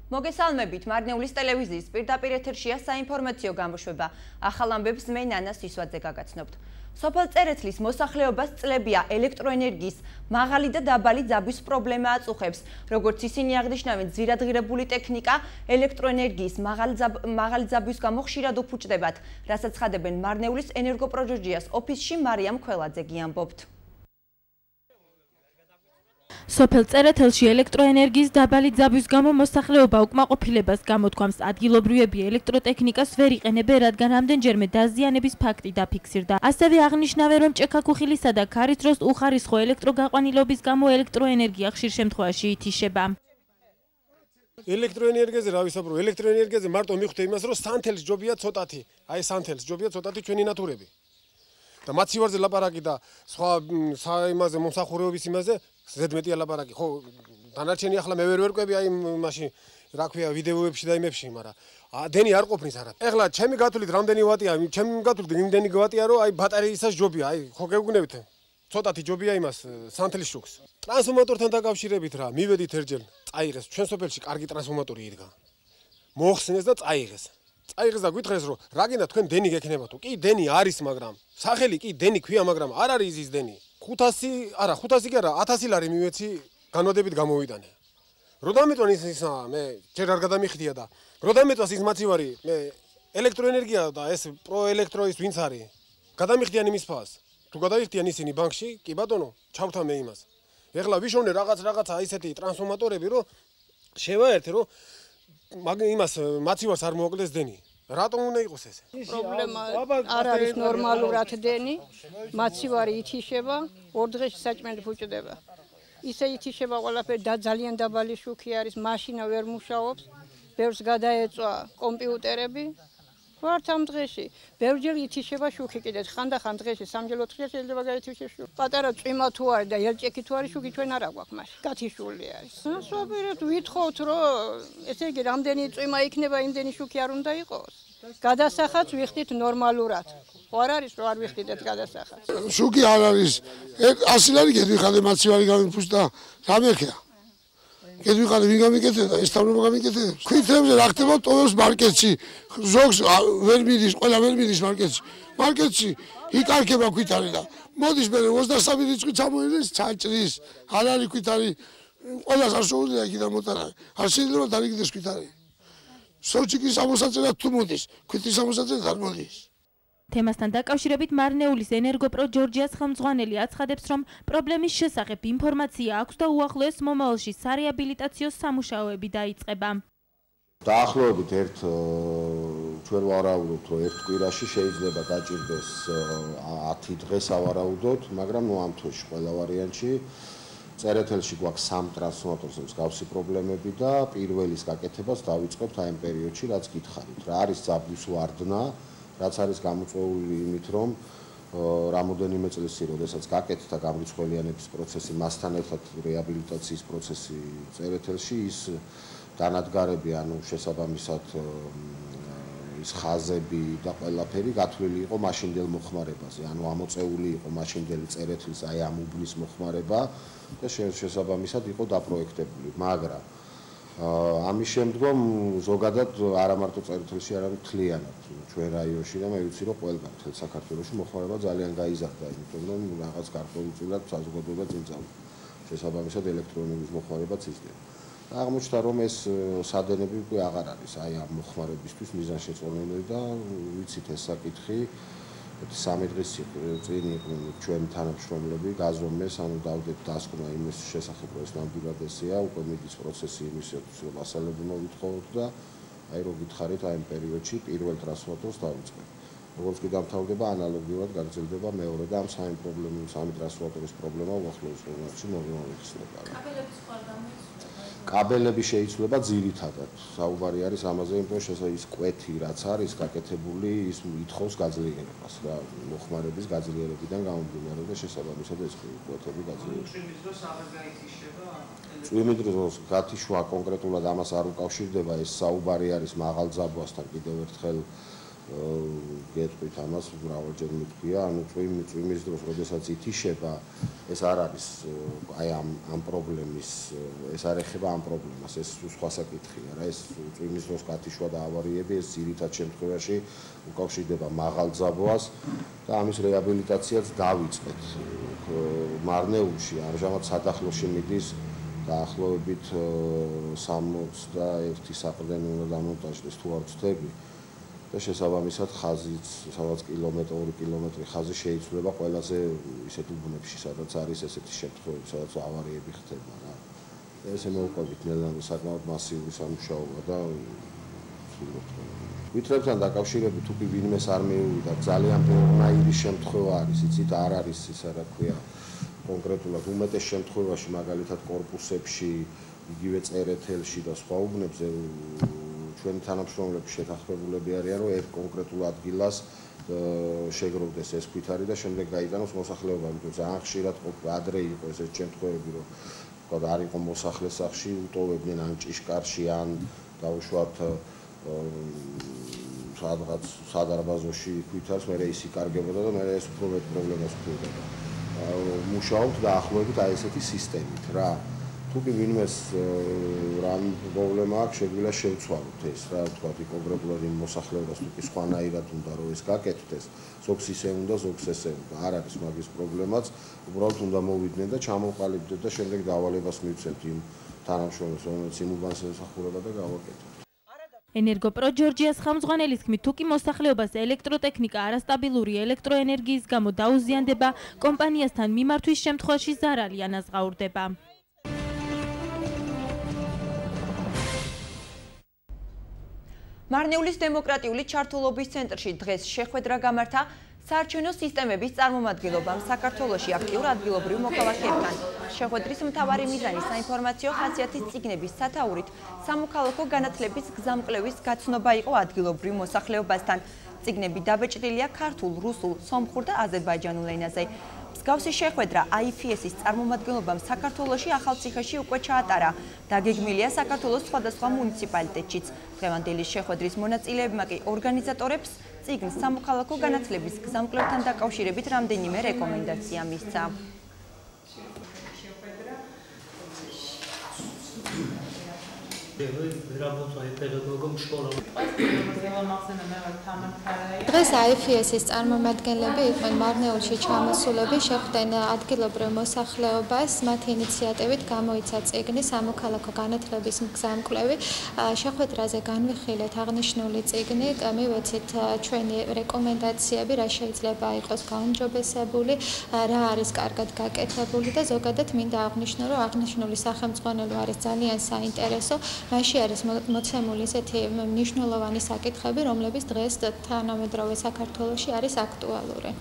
მოგესალმებით, მარნეულის ტელევიზიის პირდაპირ ეთერშია საინფორმაციო გამოშვება. ახალ ამბებს მე ნანა სისვაძე გაგაცნობთ. სოფელ წერეთლის მოსახლეობას წლებია ელექტროენერგიის მაღალი და დაბალი ძაბვის პრობლემა აწუხებს. როგორც ისინი აღნიშნავენ, ძვირადღირებული ტექნიკა ელექტროენერგიის მაღალი ძაბვის გამო ხშირად უფუჭდებათ, რასაც ხადებენ მარნეულის ენერგოპროჯოჯიას ოფისში მარიამ ქველაძე ამბობთ. სოფელ წერეთელში ელექტროენერგიის დაბალი ძაბვის გამო მოსახლეობა უკმაყოფილებას გამოთქვამს. ადგილობრივები ელექტროტექნიკას ვერ იყენებენ, რადგან ამდენჯერმე დაზიანების ფაქტი დაფიქსირდა. ასევე აღნიშნავენ, რომ ჭექაქუხილისა და ქარის დროს უხარისხო ელექტროგაყვანილობის გამო ელექტროენერგია ხშირ შემთხვევაში ითიშება. ელექტროენერგიაზე რა ვისაუბრებ? ელექტროენერგიაზე მარტო მივხვდი იმას, რომ სანთელს ჯობია ცოტათი. აი სანთელს ჯობია ცოტათი ჩვენი ნატურები. და მაცივარზე ლაპარაკი და სხვა იმაზე მომსახურეობის იმაზე ზედმეტია ლაპარაკი. ხო, დანარჩენი ახლა მე ვერ ვერკვები აი მაშინ რა ქვია ვიდეოებში და იმებში, მაგრამ დენი არ ყოფნის არა. ეხლა ჩემი გათვლით რამდენი ვატია? ჩემი გათვლით იმდენი ვატია, რომ აი ბატარეისას ჯობია, აი ხო გეგუნებით. ცოტათი ჯობია იმას სანთლის შუქს. ტრანსფორმატორთან დაკავშირებით რა, მივედით ერჯელ, წაიღეს. ჩვენ სოფელში კარგი ტრანსფორმატორი იდგა. მოხსნეს და წაიღეს. წაიღეს და გითხრეს, რომ რა გინდა თქვენ დენი გექნებათო? კი, დენი არის, მაგრამ სახელი კი დენი ქვია, მაგრამ არ არის ის დენი. 500 კი არა, 1000 ლარი მივეცი განვადებით გამოვიდანე. რო დამიტვან ისა მე ჯერ არ გადამიხდია და რო დამიტვას ის მაცივარი მე ელექტროენერგია და ეს პროელექტროის ვინც არის გადამიხდიან იმის ფას. თუ გადაიხდიან ისინი ბანკში, კი ბატონო, ჩავთა მე იმას. ეხლა ვიშოვნე რაღაცა ისეთი ტრანსფორმატორები, რომ შევაერთე, რომ იმას მაცივარს არ მოაკლდეს დენი. რატომ უნდა იყოს ეს? პრობლემა არ არის ნორმალურად დენი, მაცივარი ითიშება, 2 დღეში საჭმელი ფუჭდება. ისე ითიშება ყველაფერი და ძალიან დაბალი შუქი არის, მაშინა ვერ მუშაობს, ბევრს გადაეწვა კომპიუტერები. ვართ ამ დღეში, ბევრჯერ ითიშება შუქი კიდე, ხანდახან დღეში 3-4 შეიძლება გაითიშოს შუქი. პატარა წვიმა თუ არის და ელჭექი თუ არის, შუქი ჩვენ არ აგვაქვს მაშინ. გათიშული არის. სუპერად ვითხოვთ, რომ ესე იგი რამდენი წვიმა იქნება, იმდენი შუქი არ უნდა იყოს. გადასახაც ვიხდით ნორმალურად. არ არის რომ არ ვიხდით გადასახაც. შუქი არ არის. 100 ლარი გედვიხადე მაცივარი გამიფუშდა. რამექია? გედვიხადე ვინ გამიკეთებდა? ეს თავრობა გამიკეთებს. ქვითრებზე რა ხდება ტოვებს მარკეტში. ზოგს ვერ მიდის, ყველა ვერ მიდის მარკეტში. მარკეტში იკარგება ქვითარი და მოდის მე 23 რიცხვი ჩამოიღეს, ჩაჭრის. არ არის ქვითარი. ყველას არ შეუძლია იქიდან მოტანა. არ შეიძლება დაიგდეს ქვითარი. სოჭიკის ამოსაწერად თუ მოდის, ქვითრის ამოსაწერად არ მოდის. თემასთან დაკავშირებით მარნეულის ენერგოპროჯოჯიას ხელმძღვანელი აცხადებს, რომ პრობლემის შესახებ ინფორმაცია აქვს და უახლოეს მომავალში სარეაბილიტაციო სამუშაოები დაიწყება. დაახლოებით ჩვენ ვარაუდობთ, რომ ერთ კვირაში შეიძლება დაჭირდეს 10 დღეს ავარაუდოთ, მაგრამ ამ თვეში ყველა ვარიანტში წერეთელში გვაქვს 3 ტრანსფორმატორს მსგავსი პრობლემები და პირველის გაკეთებას დავიწყებთ აი ამ პერიოდში, რაც გითხარით. რა არის ძაბვის ვარდნა, რაც არის გამოწვეული იმით, რომ რამოდენიმე წელიწადი, როდესაც გაკეთდა გამრიცხველიანების პროცესი, მასთან ერთად რეაბილიტაციის პროცესი წერეთელში, ის დანადგარები, ანუ შესაბამისად ის ხაზები და ყველაფერი გათვლილი იყო მაშინდელ მოხმარებაზე, ანუ ამოწეული იყო მაშინდელი წერეთლის აი ამ უბნის მოხმარება და შესაბამისად იყო დაპროექტებული, მაგრამ ამის შემდგომ ზოგადად არა მარტო წერეთელში, არამედ მთლიანად ჩვენ რაიონში და მე ვიცი, რომ ყველგან მთელ საქართველოში მოხმარება ძალიან გაიზარდა, იმიტომ რომ რაღაც გარკვეულწილად საზოგადოება წინ წავიდა. შესაბამისად ელექტროენერგიის მოხმარებაც იზრდება. აღმოჩნდა, რომ ეს სადენები უკვე აღარ არის აი ამ მოხმარებისთვის მიზანშეწონილი და ვიცით ეს საკითხი 3 დღის წინ იყვნენ ჩვენი თანამშრომლები გაზომეს, ანუ დავდეთ დასკვნა იმის შესახებ, რომ ეს ნამდვილად ესეა, უკვე მიდის პროცესი იმისათვის, რომ მასალები მოვითხოვოთ და აი რომ გითხარით აი ამ პერიოდში პირველ ტრანსფორმატორს დავიწყეთ. როგორც კი დამთავრდება, ანალოგიურად გაგრძელდება მეორე და ამ სამი ტრანსფორმატორის პრობლემა უახლოეს მომავალში მოიხსნება. კაბელები შეიცვლება ძირითადად. საუბარი არის ამაზე, იმიტომ რომ ის კვეთი რაც არის გაკეთებული, ის ითხოვს გაძლიერებას და მოხმარების გაძლიერებიდან გამომდინარე და შესაბამისად ეს კვეთები გაძლიერდება. წვიმის დროს გათიშვა კონკრეტულად ამას არ უკავშირდება, ეს საუბარი არის მაღალ ძაბვასთან კიდევ ერთხელ გეტყვით ამას მრავალჯერ მithქვია, ანუ წვიმის დროს, როდესაც ითიშება, ეს არ არის აი ამ პრობლემის, ეს არ ეხება ამ პრობლემას, ეს სხვა საკითხია რა, ეს წვიმის დროს გათიშვა და ავარიები, ეს ძირითად შემთხვევაში უკავშირდება მაღალ ძაბვას და ამის რეაბილიტაციაც დავიწყეთ. მარნეულში ამჟამად საათახლოში მიდის დაახლოებით 61 საყრდენი უნდა დამონტაჟდეს თუ არ ვცდები. და შესაბამისად ხაზიც, სადაც კილომეტრი, 2 კილომეტრი ხაზი შეიცვლება ყველაზე ისეთ უბნებში, სადაც არის ესეთი შემთხვევები, სადაც ავარიები ხდება რა. ესე მოვყვებით ნელ-ნელა საკმაოდ მასიური სამუშაოა და ვითრებთან დაკავშირებით თუ ვინმეს არ მეუვიდა, ძალიან ბევრი შემთხვევა არის, იცით, არ არის ისა რა ქვია, კონკრეტულად უმეტეს შემთხვევაში მაგალითად კორპუსებში, იგივე წერეთელში და სხვა უბნებზე ჩვენი თანამშრომლები შეთანხმებულები არიან, რომ ერთ კონკრეტულ ადგილას შეგროვდეს ეს ქვითარი და შემდეგ გაიტანოს მოსახლეობამ. ძალიან ხშირად ადრე იყო ესეთ შემთხვევები, რომ თქვა არ იყო მოსახლე სახლში, უტოვებდნენ ან ჭიშკარში, ან დაუშვათ სადღაც სადარბაზოში ქვითარს, მერე ის იკარგებოდა და მერე ეს უფრო მეტ პრობლემას ხვდებოდა. მუშაობთ დაახლოებით აი ესეთი სისტემით რა. თუ კი ვინმეს რამ პრობლემა აქვს, შეგვიძლია შევცვალოთ ეს რა, თქვა კონკრეტულად იმ მოსახლეობას თუ კი სხვანაირად უნდა რომ ეს გაკეთდეს, ზოგს ისე უნდა, ზოგს ესე უნდა. არ არის მაგის პრობლემაც, უბრალოდ უნდა მოვიდნენ და ჩამოვყალიბდეთ და შემდეგ დავალებას მივცემთ იმ თანამშრომლებს, რომელიც იმ უბანს ემსახურება და გავაკეთოთ. ენერგოპრო ჯორჯიას ხელმძღვანელის თქმით, თუ კი მოსახლეობას ელექტროტექნიკა არასტაბილური ელექტროენერგიის გამო დაუზიანდება, კომპანიასთან მიმართვის შემთხვევაში ზარალი ანაზღაურდება. მარნეულის დემოკრატიული ჩართულობის ცენტრში დღეს შეხვედრა გამართა საარჩევნო სისტემების წარმომადგენლობამ საქართველოში აქტიურ ადგილობრივ მოქალაქეებთან. შეხვედრის მთავარი მიზანი საინფორმაციო ხასიათის წიგნების სათაურით სამოქალაქო განათლების გზამკვლევის გაცნობა იყო ადგილობრივ მოსახლეობასთან. წიგნები დაბეჭდილია ქართულ, რუსულ, სომხურ და აზერბაიჯანულ ენაზე. მსგავსი შეხვედრა IFS-ის წარმომადგენლობამ საქართველოში ახალციხეში უკვე ჩაატარა. დაგეგმილია საქართველოს სხვადასხვა მუნიციპალიტეტშიც. დღევანდელი შეხვედრის მონაწილეებმა კი ორგანიზატორებს წიგნს სამოქალაქო განათლების გზამკვლევთან დაკავშირებით რამდენიმე რეკომენდაცია მისცა. დღეს IFS-ის წარმომადგენლები იყვნენ მარნეულში ჩამოსულები, შეხვდნენ ადგილობრივ მოსახლეობას, მათი ინიციატივით გამოიცა წიგნი სამოქალაქო განათლების გზამკვლევი. შეხვედრაზე განვიხილეთ აღნიშნული წიგნი, მივეცით ჩვენი რეკომენდაციები, რა შეიძლება იყოს გაუმჯობესებული, რა არის კარგად გაკეთებული და ზოგადად მინდა აღნიშნო, რომ აღნიშნული სახელმძღვანელო არის ძალიან საინტერესო. მასში არის მოცემული ისეთი მნიშვნელოვანი საკითხები, რომლებიც დღეს თანამედროვე საქართველოში არის აქტუალური.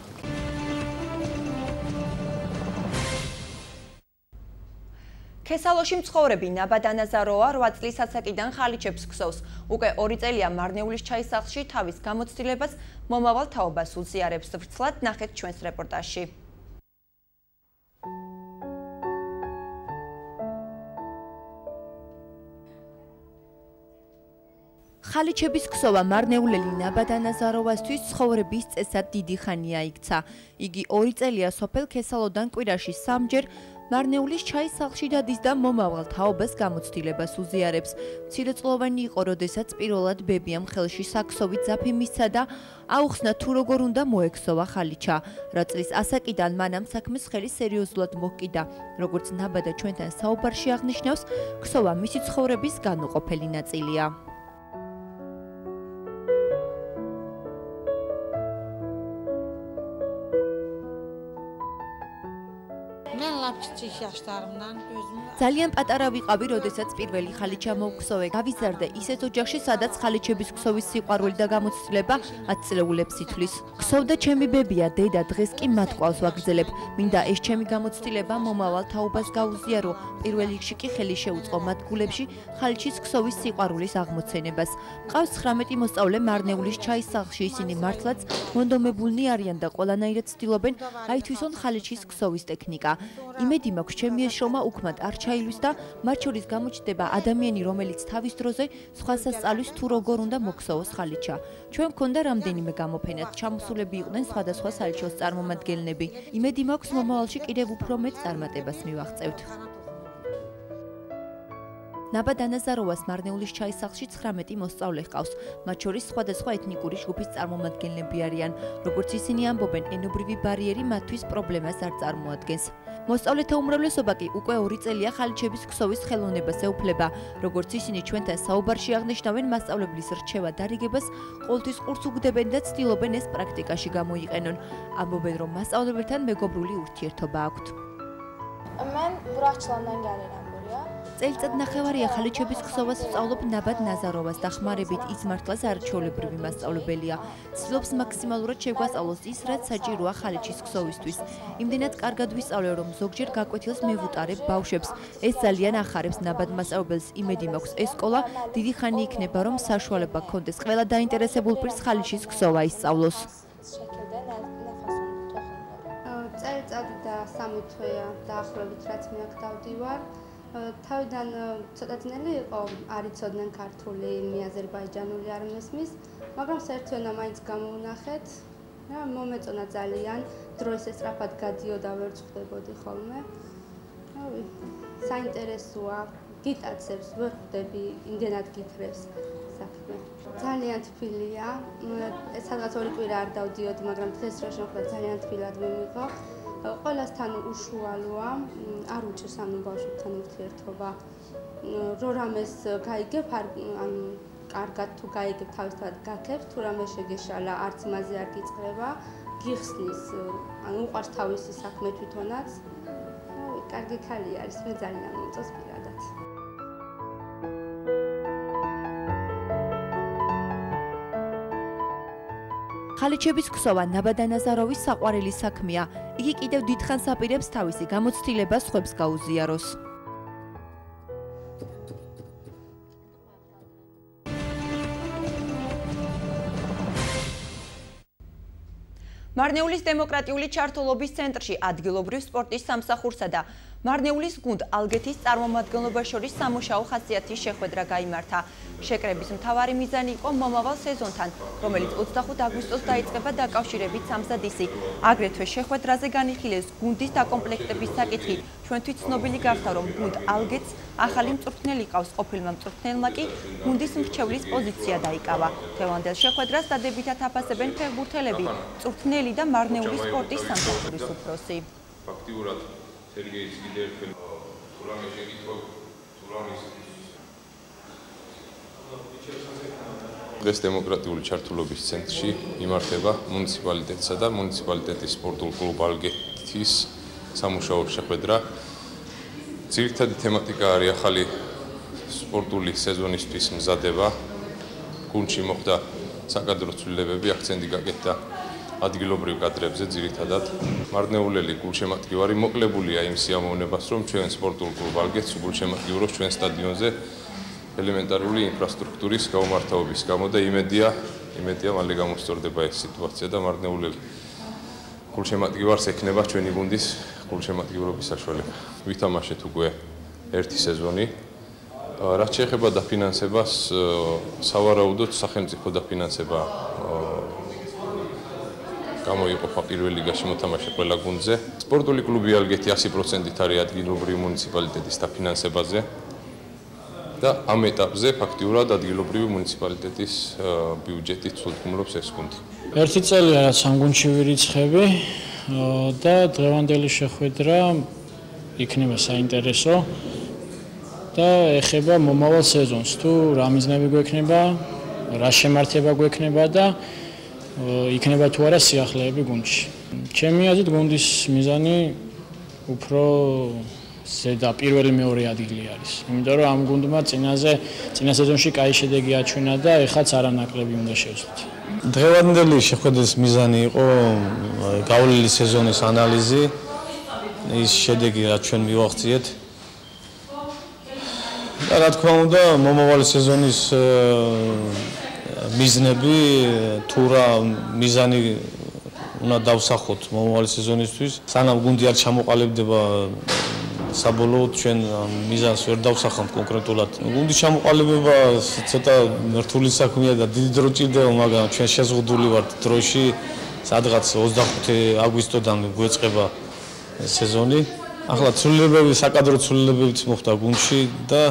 ქესალოში მცხოვრები ნაბად ანაზაროა 8 წლის ასაკიდან ხალიჩებს ქსოვს. უკვე 2 წელია მარნეულის ჩაის სახლში თავის გამოცდილებას მომავალ თაობას უზიარებს. ვრცლად ნახეთ ჩვენს რეპორტაჟში. ხალიჩების ქსოვა მარნეულელი ნაბად ანაზაროვასთვის ცხოვრების წესად დიდი ხანია იქცა. იგი 2 წელია სოფელ ქესალოდან კვირაში 3ჯერ მარნეულის ჩაის სახლში დადის და მომავალ თაობას გამოცდილებას უზიარებს. მცირეწლოვანი იყო, როდესაც პირველად ბებიამ ხელში საქსოვით ძაფი მისცა და აუხსნა თუ როგორ უნდა მოექსოვა ხალიჩა. რა წლის ასაკიდან მანამ საქმეს ხელი სერიოზულად მოჰკიდა. როგორც ნაბადა ჩვენთან საუბარში აღნიშნავს, ქსოვა მისი ცხოვრების განუყოფელი ნაწილია. ძალიან პატარა ვიყავი, როდესაც პირველი ხალიჩა მოვქსოვე. გავიზარდე ისეთ ოჯახში, სადაც ხალიჩების ქსოვის სიყვარული და გამოცდილება 10 წლეულებს ითვლის. ქსოვდა ჩემი ბებია, დედა, დღეს კი მათ ყავს ვაგრძელებ. მინდა ეს ჩემი გამოცდილება მომავალ თაობას გაუზიარო. პირველ რიგში კი ხელი შეუწყო მათ გულებში ხალიჩის ქსოვის სიყვარულის აღმოცენებას. მყავს 19 მოსწავლე მარნეულის ჩაის სახლში, ისინი მართლაც მონდომებულნი არიან და ყველანაირად ცდილობენ აითვისონ ხალიჩის ქსოვის ტექნიკა. იმედი მაქვს, მაქვს, ჩემი ეს შრომა უკმად არ ჩაილვის და მათ შორის გამოჩნდება ადამიანი, რომელიც თავის დროზე სხვასაც სწავლის თუ როგორ უნდა მოქსოვოს ხალიჩა. ჩვენ მქონდა რამდენიმე გამოფენად, ჩამოსულები იყვნენ სხვადასხვა საელჩოს წარმომადგენლები. იმედი მაქვს, მომავალში კიდევ უფრო მეტ წარმატებას მივაღწევთ. ნაბა დანაზაროვას მარნეულის ჩაის სახლში 19 მოსწავლე ჰყავს, მათ შორის სხვადასხვა ეთნიკური ჯგუფის წარმომადგენლები არიან. როგორც ისინი ამბობენ, ენობრივი ბარიერი მათთვის პრობლემას არ წარმოადგენს. მოსწავლეთა უმრავლესობა კი უკვე 2 წელია ხალიჩების ქსოვის ხელოვნებას ეუფლება. როგორც ისინი ჩვენთან საუბარში აღნიშნავენ, მასწავლებლის რჩევა დარიგებას ყოველთვის ყურს უგდებენ და ცდილობენ ეს პრაქტიკაში გამოიყენონ. ამბობენ, რომ მასწავლებელთან მეგობრული ურთიერთობა აქვთ. მან ბრაჩლანან გარერამ წელიწად ნახევარია ხალიჩების ქსოვას ვსწავლობ ნაბად ნაზაროვას და ხმარებით იზმართლას არჩეულებრივი მასწავლებელია. ცდილობს მაქსიმალურად შეგვასწავლოს ის, რაც საჭიროა ხალიჩის ქსოვისთვის. იმდენად კარგად ვისწავლე, რომ ზოგჯერ გაკვეთილს მევუტარებ ბავშვებს. ეს ძალიან ახარებს ნაბად მასწავლებელს. იმედი მაქვს, ეს სკოლა დიდი ხანი იქნება, რომ საშუალება გქონდეს ყველა დაინტერესებულ პირს ხალიჩის ქსოვა ისწავლოს. წელიწადი და 3 თვეა დაახლოებით რაც მე აქ დავდივარ. თავიდან ცოტა ძნელი იყო, არ იცოდნენ ქართული, მე აზერბაიჯანული არ მესმის, მაგრამ საერთოდ მაინც გამოვნახეთ. მომეწონა ძალიან, დროის ესწრაფად გადიოდა, ვერ ხვდებოდი ხოლმე. საინტერესოა, გიტაცებს, ვერ ხვდები, იმდენად გითხრებს საქმე. ძალიან თბილია, სადღაც 2 კვირა არ დავდიოდი, მაგრამ დღეს რა შემოხდა ძალიან თბილად მიმიღო. ყველასთან უშუალოა, არ უჭირს ანუ ბავშვებთან ურთიერთობა. რო რამეს გაიგებ, ანუ კარგად თუ გაიგებ თავისთავად გაქებს, თუ რამე შეგეშალა, არც იმაზე არ გიწყრება, გიხსნის, ანუ უყვარს თავისი საქმე თვითონაც. კარგი ქალი არის, მე ძალიან მომწონს პირადად. ხალიჩების ქსოვა ნაბა დანაზაროვის საყვარელი საქმეა. იგი კიდევ დიდხანს აპირებს თავისი გამოცდილებას სხვებს გაუზიაროს. მარნეულის დემოკრატიული ჩართულობის ცენტრში ადგილობრივ სპორტის სამსახურსა და მარნეულის გუნდ ალგეთის წარმომადგენლობას შორის სამუშაო ხასიათის შეხვედრა გაიმართა. შეკრების მთავარი მიზანი იყო მომავალ სეზონთან, რომელიც 25 აგვისტოს დაიწყება დაკავშირებით სამზადისი. აგრეთვე შეხვედრაზე განიხილეს გუნდის დაკომპლექტების საკითხი. ჩვენთვის ცნობილი გახდა, რომ გუნდ ალგეთს ახალი მწვრთნელი ყავს, ყოფილმა მწვრთნელმა კი გუნდის მრჩევლის პოზიცია დაიკავა. თევანდელ შეხვედრას დადებითად აფასებენ ფეხბურთელები, მწვრთნელი და მარნეულის სპორტის სამსახურის უფროსი. ფაქტიურად სერგეის კიდევ ერთხელ თურამე შეკითხვა თურამის დღეს დემოკრატიული ჩართულობის ცენტრში იმართება მუნიციპალიტეტსა და მუნიციპალიტეტის სპორტულ კლუბ ალგეთის სამუშაო შეხვედრა. ძირითადი თემატიკა არის ახალი სპორტული სეზონისთვის მზადება. გუნდში მოხდა საკადრო ცვლილებები, აქცენტი გაკეთდა ადგილობრივ კადრებზე ძირითადად. მარნეულელი გულშემატკივარი მოკლებულია იმ სიამოვნებას, რომ ჩვენ სპორტულ კლუბ ალგეთს გულშემატკივრობს ჩვენ სტადიონზე ელემენტარული ინფრასტრუქტურის გაუმართავობის გამო და იმედია მალე გამოსწორდება ეს სიტუაცია და მარნეულელი გულშემატკივარს ექნება ჩვენი გუნდის გულშემატკივრობის საშუალება. ვითამაშეთ უკვე 1 სეზონი. რაც შეეხება დაფინანსებას, სავარაუდოდ სახელმწიფო დაფინანსება გამოიყოფა პირველ ლიგაში მოთამაშე ყველა გუნდზე. სპორტული კლუბი ალგეთი 100%-ით არის ადგილობრივი მუნიციპალიტეტის დაფინანსებაზე და ამ ეტაპზე ფაქტიურად ადგილობრივი მუნიციპალიტეტის ბიუჯეტით ცვლილობს ეს გუნდი. 1 წელია რაც ამ გუნდში ვირიცხები და დღევანდელი შეხვედრა იქნება საინტერესო და ეხება მომავალ სეზონს. თუ რა მიზნები გვექნება, რა შემართება გვექნება და იქნება თუ არა სიახლეები გუნდში. ჩემი აზრით გუნდის მიზანი უფრო ზედა პირველი მეორე ადგილი არის. იმიტომ რომ ამ გუნდმა წინა სეზონში კაი შედეგი აჩვენა და ეხლაც არანაკლები უნდა შევძლოთ. დღევანდელი შეხვედრის მიზანი იყო გავლილი სეზონის ანალიზი, ის შედეგი რაც ჩვენ მივაღწიეთ. და რა თქმა უნდა, მომავალი სეზონის მიზნები თუ რა მიზანი უნდა დავსახოთ მომავალი სეზონისთვის, სანამ გუნდი არ ჩამოყალიბდება საბოლოოდ ჩვენ მიზანს ვერ დავსახავთ კონკრეტულად. გუნდის ჩამოყალიბება ცოტა რთული საქმეა და დიდი დრო ჭირდება, მაგრამ ჩვენ შეზღუდული ვართ დროში, სადღაც 25 აგვისტოდან გვეწყება სეზონი. ახლა ცვლილებები, საკადრო ცვლილებებიც მოხდა გუნდში და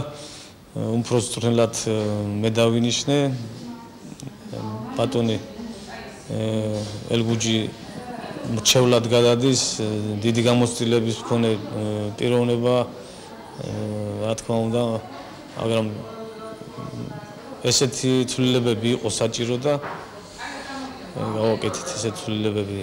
უფრო სწორად მე დავინიშნე ბატონი ელგუჯი მრჩევლად გადადის, დიდი გამოცდილების მქონე პიროვნება, რა თქმა უნდა, მაგრამ ესეთი ცვლილებები იყო საჭირო და გავაკეთეთ ესეთი ცვლილებები.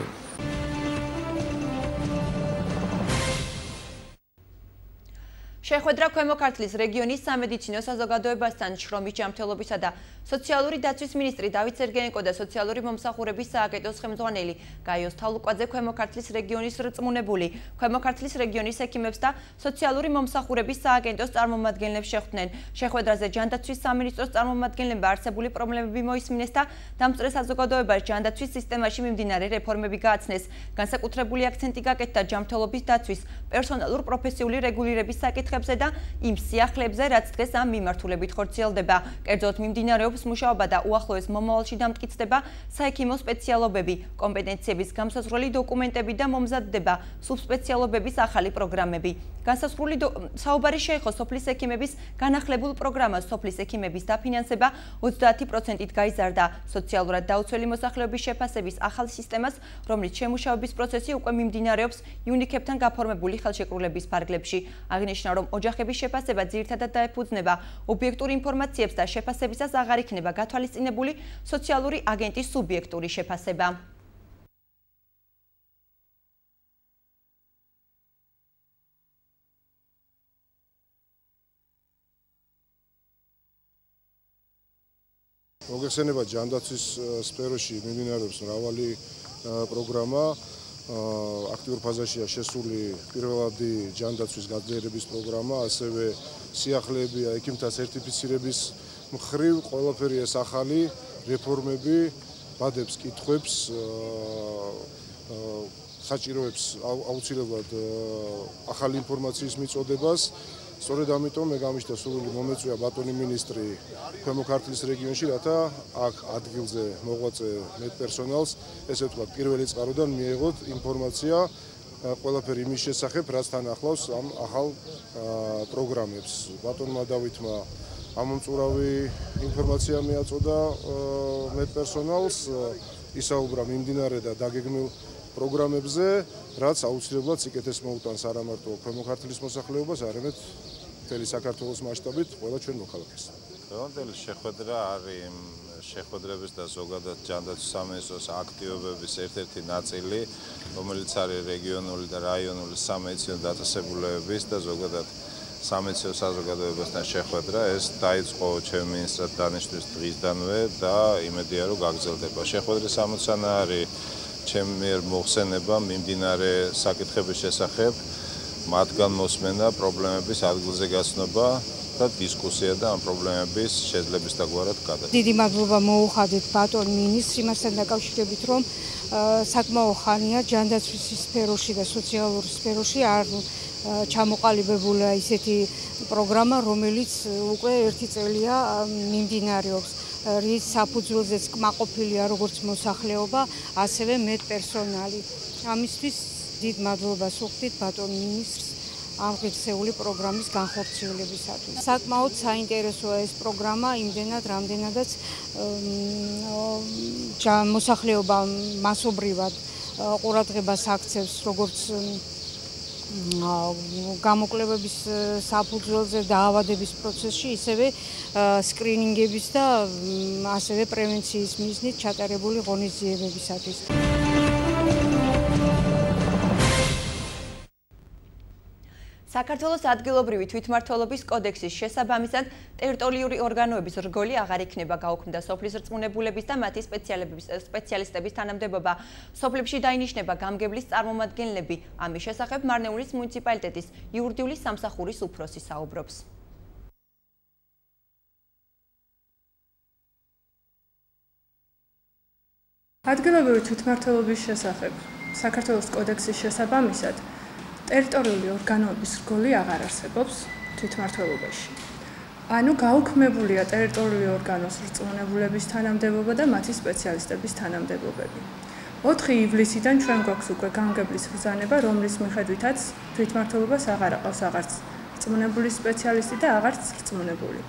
შეხვედრა ქვემო ქართლის რეგიონის სამედიცინო საზოგადოებასთან შრომის ჯანმრთელობისა და სოციალური დაცვის მინისტრი დავით სერგეენკო და სოციალური მომსახურების სააგენტოს ხელმძღვანელი გაიოს თალუკვაძე ქვემო ქართლის რეგიონის რწმუნებული ქვემო ქართლის რეგიონის ექიმებს და სოციალური მომსახურების სააგენტოს წარმომადგენლებს შეხვდნენ. შეხვედრაზე ჯანდაცვის სამინისტროს წარმომადგენლებმა არსებული პრობლემები მოისმინეს და დამწვრე საზოგადოებას ჯანდაცვის სისტემაში მიმდინარე რეფორმები გააცნეს. განსაკუთრებული აქცენტი გაკეთდა ჯანმრთელობის დაცვის პერსონალურ პროფესიული რეგულირების საკითხებზე და იმ სიახლეებზე, რაც დღეს ამ მიმართულებით ხორციელდება. კერძოდ მიმდინარეობს მუშაობა და უახლოეს მომავალში დამტკიცდება საექიმო სპეციალობები, კომპეტენციების გამსაზღვრელი დოკუმენტები და მომზადდება სუბსპეციალობების ახალი პროგრამები. განსაზღვრული საუბარი შეეხო სოფლის ექიმების განახლებულ პროგრამას. სოფლის ექიმების დაფინანსება 30%-ით გაიზარდა. სოციალურად დაუცველი მოსახლეობის შეფასების ახალ სისტემას, რომლის შემუშავების პროცესი უკვე მიმდინარეობს იუნიქებთან გაფორმებული ხელშეკრულების ფარგლებში. აღნიშნა, რომ ოჯახების შეფასება ძირითადად დაეფუძნება ობიექტურ ინფორმაციებს და შეფასებისას აღარ იქნება გათვალისწინებული სოციალური აგენტის სუბიექტური შეფასება. მოგეხსენება ჯანდაცვის სფეროში მიმდინარეობს მრავალი პროგრამა. აქტიურ ფაზაშია შესული პირველადი ჯანდაცვის გაძლიერების პროგრამა, ასევე სიახლეებია ექიმთა სერტიფიცირების მხრივ ყველაფერი ეს ახალი რეფორმები ბადებს კითხვებს საჭიროებს აუცილებლად ახალი ინფორმაციის მიწოდებას. სწორედ ამიტომ მე გამიშთა სურვილი მომეწვია ბატონი მინისტრი ქვემო ქართლის რეგიონში, რათა აქ ადგილზე მოღვაწე მედპერსონალს, ესე ვთქვათ, პირველი წყაროდან მიეღოთ ინფორმაცია ყველაფერი იმის შესახებ, რაც თან ახლავს ამ ახალ პროგრამებს. ბატონმა დავითმა ამომწურავი ინფორმაცია მიაწოდა მედპერსონალს, ისაუბრა მიმდინარე და დაგეგმილ პროგრამებზე, რაც აუცილებლად სიკეთეს მოუტანს არა მარტო ქვემო ქართლის მოსახლეობას, არამედ მთელი საქართველოს მასშტაბით ყველა ჩვენ მოქალაქეს. დღევანდელი შეხვედრა არის შეხვედრების და ზოგადად ჯანდაცვის სამინისტროს აქტივობების ერთ-ერთი ნაწილი, რომელიც არის რეგიონული და რაიონული სამედიცინო დაწესებულებების და ზოგადად სამედიცინო საზოგადოებასთან შეხვედრა. ეს დაიწყო ჩემი მინისტრად დანიშვნის დღისდანვე და იმედია, რომ გაგრძელდება. შეხვედრის ამოცანა არის ჩემი მიერ მოხსენება მიმდინარე საკითხების შესახებ, მათგან მოსმენა, პრობლემების ადგილზე გაცნობა და დისკუსია და ამ პრობლემების შეძლების დაგვარად გადადგმა. დიდი მადლობა მოუხადეთ ბატონ მინისტრს იმასთან დაკავშირებით, რომ საკმაო ხანია ჯანდაცვის სფეროში და სოციალურ სფეროში არ ჩამოყალიბებული ისეთი პროგრამა, რომელიც უკვე 1 წელია მიმდინარეობს. რის საფუძველზეც კმაყოფილია როგორც მოსახლეობა, ასევე მედპერსონალი. ამისთვის დიდ მადლობას ვუხდით ბატონ მინისტრს ამ ღირსეული პროგრამის განხორციელებისათვის. საკმაოდ საინტერესოა ეს პროგრამა, იმდენად, რამდენადაც მოსახლეობა მასობრივად ყურადღებას აქცევს, როგორც გამოკლებების საფუძველზე დაავადების პროცესში, ისევე სკრინინგების და ასევე პრევენციის მიზნით ჩატარებული ღონისძიებებისათვის. საქართველოს ადგილობრივი თვითმმართველობის კოდექსის შესაბამისად ტერიტორიული ორგანოების რგოლი აღარ იქნება, გაუქმდა სოფლის რწმუნებულების და მათი სპეციალისტების თანამდებობა. სოფლებში დაინიშნება გამგებლის წარმომადგენლები. ამის შესახებ მარნეულის მუნიციპალიტეტის იურიდიული სამსახურის უფროსი საუბრობს. ადგილობრივი თვითმმართველობის შესახებ საქართველოს კოდექსის შესაბამისად ტერიტორიული ორგანოების რგოლი აღარ არსებობს თვითმმართველობაში. ანუ გაუქმებულია ტერიტორიული ორგანოს რწმუნებულების თანამდებობა და მათი სპეციალისტების თანამდებობები. 4 ივლისიდან ჩვენ გვაქვს უკვე გამგებლის ბრძანება, რომლის მიხედვითაც თვითმმართველობას აღარ აყავს აღარც რწმუნებული სპეციალისტი და აღარც რწმუნებული.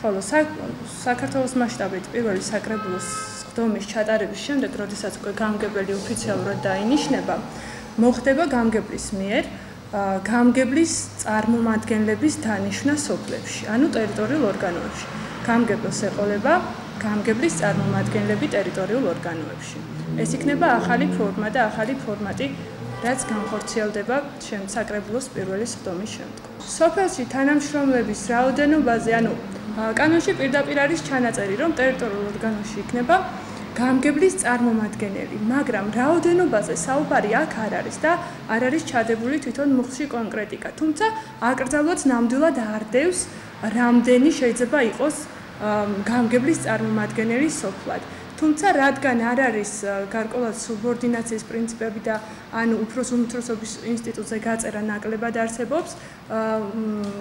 ხოლო საქართველოს მასშტაბით პირველი საკრებულოს სხდომის ჩატარების შემდეგ, როდესაც უკვე გამგებელი ოფიციალურად დაინიშნება, მოხდება გამგებლის მიერ გამგებლის წარმომადგენლების დანიშვნა სოფლებში, ანუ ტერიტორიულ ორგანოებში. გამგებელს ეყოლება გამგებლის წარმომადგენლები ტერიტორიულ ორგანოებში. ეს იქნება ახალი ფორმა და ახალი ფორმატი, რაც განხორციელდება საკრებულოს პირველი სხდომის შემდგომ. სოფელში თანამშრომლების რაოდენობაზე, ანუ კანონში პირდაპირ არის ჩანაწერი, რომ ტერიტორიულ ორგანოში იქნება გამგებლის წარმომადგენელი, მაგრამ რაოდენობაზე საუბარი აქ არ არის და არ არის ჩადებული თვითონ მუხლში კონკრეტიკა. თუმცა აკრძალვაც ნამდვილად არ დევს, რამდენი შეიძლება იყოს გამგებლის წარმომადგენელი სოფლად. თუმცა რადგან არ არის გარკვეულად სუბორდინაციის პრინციპები და ანუ უფროსობის ინსტიტუტზე გაწერა ნაკლებად არსებობს,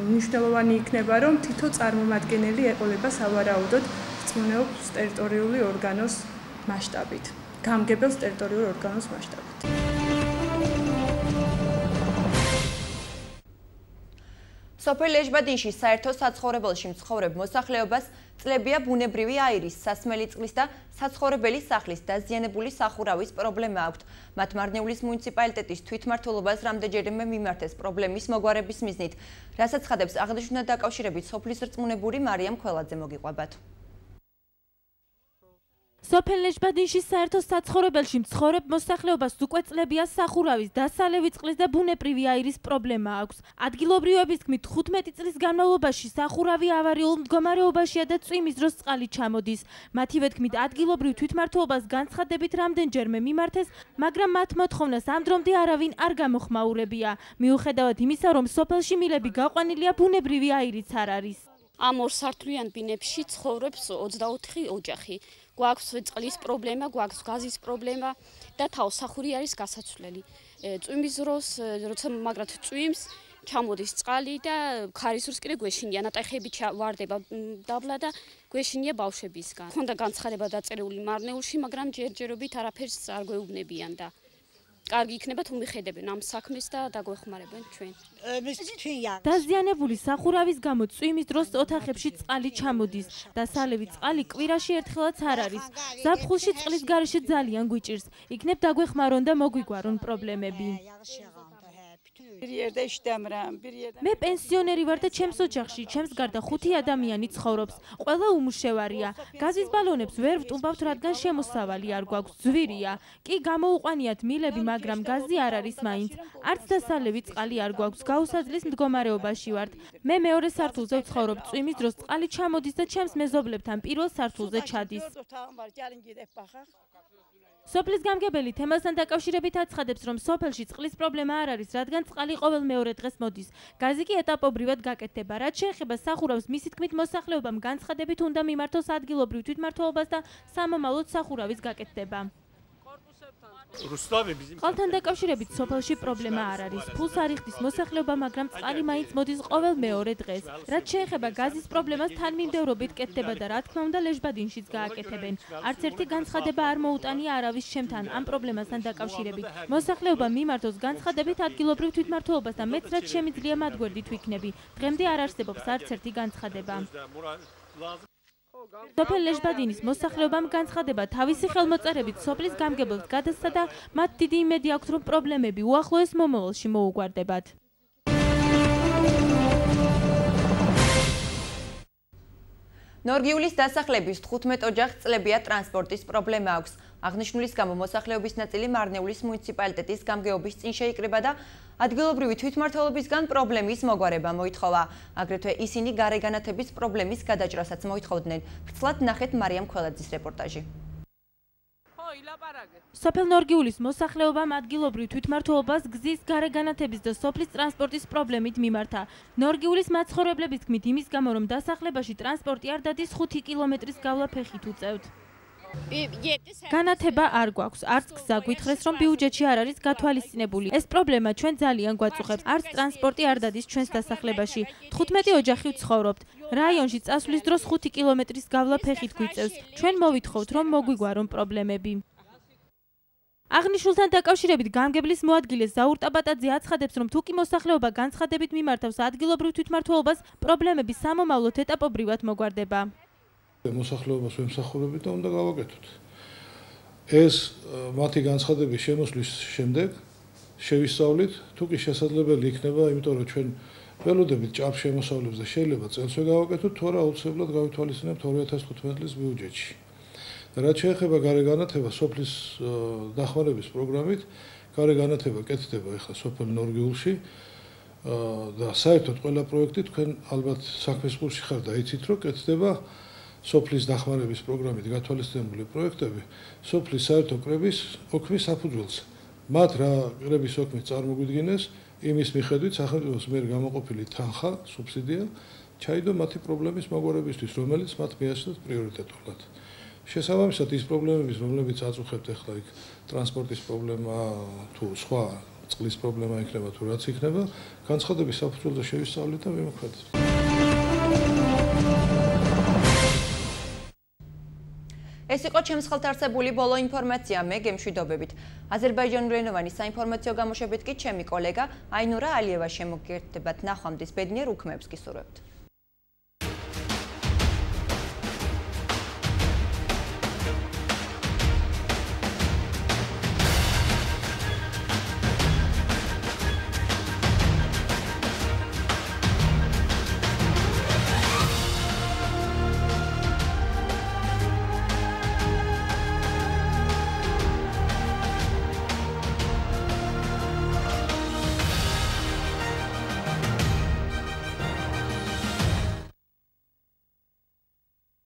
მნიშვნელოვანი იქნება, რომ თითო წარმომადგენელი ეყოლება სავარაუდოდ რწმუნეობს ტერიტორიული ორგანოს მასშტაბით. გამგებელს ტერიტორიული ორგანოს მასშტაბით. სოფელ ლეჟბადინში საერთო საცხოვრებელში მცხოვრებ მოსახლეობას წლებია ბუნებრივი აირის, სასმელი წყლის და საცხოვრებელი სახლის დაზიანებული სახურავის პრობლემა აქვთ. მათ მარნეულის მუნიციპალიტეტის თვითმმართველობას რამდენჯერმე მიმართეს პრობლემის მოგვარების მიზნით, რასაც ხადებს აღნიშნულთან დაკავშირებით სოფლის რწმუნებული მარიამ ქველაძე მოგიყვებათ. სოფელ ლეჟბადინში საერთო საცხოვრებელში მცხოვრებ მოსახლეობას უკვე წლებია სახურავის, დასალევი წყლის და ბუნებრივი აირის პრობლემა აქვს. ადგილობრივების თქმით, 15 წლის განმავლობაში სახურავი ავარიულ მდგომარეობაშია და წვიმის დროს წყალი ჩამოდის. მათივე თქმით, ადგილობრივ თვითმმართველობას განცხადებით რამდენჯერმე მიმართეს, მაგრამ მათ მოთხოვნას ამ დრომდე არავინ არ გამოხმაურებია. მიუხედავად იმისა, რომ სოფელში მილები გაყვანილია, ბუნებრივი აირიც არ არის. ამ ორ სართულიან ბინებში ცხოვრობს 24 ოჯახი. გვაქვს წყლის პრობლემა, გვაქვს გაზის პრობლემა და თავსახური არის გასაცვლელი. წვიმის დროს, როცა მაგრად წვიმს, ჩამოდის წყალი და ქარისურს კიდე გვეშინია, ნატეხები ვარდება დაბლა და გვეშინია ბავშვებისგან. ხონდა განცხადება დაწერილი მარნეულში, მაგრამ ჯერჯერობით არაფერს არ გვეუბნებიან და კარგი იქნება თუ მიხედებენ ამ საქმეს და დაგვეხმარებენ ჩვენ. დაზიანებული სახურავის გამო წვიმის დროს ოთახებში წყალი ჩამოდის. დასალევი წყალი კვირაში ერთხელაც არ არის. ზაფხულში წყლის გარეშე ძალიან გვიჭირს. იქნებ დაგვეხმარონ და მოგვიგვარონ პრობლემები. მე პენსიონერი ვარ და ჩემს ოჯახში ჩემს გარდა 5 ადამიანი ცხოვრობს. ყველა უმუშევარია. გაზის ბალონებს ვერ ვტუმბავთ, რადგან შემოსავალი არ გვაქვს, ძვირია. კი გამოუყვანიათ მილები, მაგრამ გაზი არ არის მაინც. არც დასალევი წყალი არ გვაქვს, გაუსაძლის მდგომარეობაში ვართ. მე მეორე სართულზე ვცხოვრობ, წვიმის დროს წყალი ჩამოდის და ჩემს მეზობლებთან პირველ სართულზე ჩადის. სოფლის გამგებელი თემასთან დაკავშირებით აცხადებს, რომ სოფელში წყლის პრობლემა არ არის, რადგან წყალი ყოველ მეორე დღეს მოდის. გაზი კი ეტაპობრივად გაკეთდება. რაც შეეხება სახურავს, მისი თქმით, მოსახლეობამ განცხადებით უნდა მიმართოს ადგილობრივ თვითმმართველობას და სამომავლოდ სახურავის გაკეთდება. წყალთან დაკავშირებით სოფელში პრობლემა არ არის. ფულს არ იხდის მოსახლეობა, მაგრამ წყალი მაინც მოდის ყოველ მეორე დღეს. რაც შეეხება გაზის პრობლემას, თანმიმდევრობით კეთდება და რა თქმა უნდა ლეჟბადინშიც გააკეთებენ. არც ერთი განცხადება არ მოუტანია არავის ჩემთან ამ პრობლემასთან დაკავშირებით. მოსახლეობა მიმართოს განცხადებით ადგილობრივ თვითმმართველობას და მეც რაც შემიძლია მათ გვერდით ვიქნები. დღემდე არ არსებობს არც ერთი განცხადება. სოფელ ლეჟბადინის მოსახლეობამ განცხადება თავისი ხელმოწერებით სოფლის გამგებელს გადასცა და მათ დიდი იმედი აქვთ, რომ პრობლემები უახლოეს მომავალში მოუგვარდებათ. ნორგიულის დასახლების 15 ოჯახს წლებია ტრანსპორტის პრობლემა აქვს. აღნიშნულის გამო მოსახლეობის ნაწილი მარნეულის მუნიციპალიტეტის გამგეობის წინ შეიკრიბა და ადგილობრივი თვითმმართველობისგან პრობლემის მოგვარება მოითხოვა. აგრეთვე ისინი გარეგანათების პრობლემის გადაჭრასაც მოითხოვდნენ. ვრცლად ნახეთ მარიამ ქველაძის რეპორტაჟი. სოფელ ნორგიულის მოსახლეობამ ადგილობრივ თვითმმართველობას გზის გარეგანათების და სოფლის ტრანსპორტის პრობლემით მიმართა. ნორგიულის მაცხოვრებლების თქმით, იმის გამო რომ დასახლებაში ტრანსპორტი არ დადის 5 კილომეტრის გავლა ფეხით უწევთ. განათება არ გვაქვს, არც გზა გვითხრეს, რომ ბიუჯეტში არ არის გათვალისწინებული. ეს პრობლემა ჩვენ ძალიან გვაწუხებს. არც ტრანსპორტი არ დადის ჩვენს დასახლებაში. 15 ოჯახი ვცხოვრობთ. რაიონში წასვლის დროს 5 კილომეტრის გავლა ფეხით გვიწევს. ჩვენ მოვითხოვთ, რომ მოგვიგვარონ პრობლემები. აღნიშნულთან დაკავშირებით გამგებლის მოადგილე ზაურ ტაბატაძე აცხადებს, რომ თუ კი მოსახლეობა განცხადებით მიმართავს ადგილობრივ თვითმმართველობას, პრობლემები სამომავლოდ ეტაპობრივად მოგვარდება. მოსახლეობას ვემსახურებით და უნდა გავაკეთოთ. ეს მათი განცხადების შემოსვლის შემდეგ შევისწავლით, თუ კი შესაძლებელი იქნება, იმიტომ რომ ჩვენ ველოდებით ჭარბ შემოსავლებს და შეიძლება წელსვე გავაკეთოთ, თუ არა აუცილებლად გავითვალისწინებთ 2015 წლის ბიუჯეტში. რაც შეეხება გარე განათებას სოფლის დახმარების პროგრამით, გარე განათება კეთდება ახლა სოფელ ნორგიულში და საერთოდ ყველა პროექტი თქვენ ალბათ საქმის პულსში ხართ და იცით, რომ კეთდება სოფლის დახმარების პროგრამით გათვალისწინებული პროექტები სოფლის საერთო კრების ოქმის საფუძველზე. მათ რა კრების ოქმის წარმოგვიდგინეს, იმის მიხედვით სახელმწიფოს მიერ გამოყოფილი თანხა, სუბსიდია ჩაიდო მათი პრობლემის მოგვარებისთვის, რომელიც მათ მიაჩნდათ პრიორიტეტულად. შესაბამისად ის პრობლემების, რომლებიც აწუხებთ ახლა იქ ტრანსპორტის პრობლემა თუ სხვა წყლის პრობლემა იქნება თუ რაც იქნება, განცხადების საფუძველზე შევისწავლეთ და ვიმოქმედოთ. ეს იყო ჩემს ხელთ არსებული ბოლო ინფორმაცია, მე გემშვიდობებით. აზერბაიჯანურენოვანი საინფორმაციო გამოშვებით კი ჩემი კოლეგა აინურა ალიევა შემოგერთდებათ. ნახვამდის ბედნიერ უქმეებს გისურვებთ.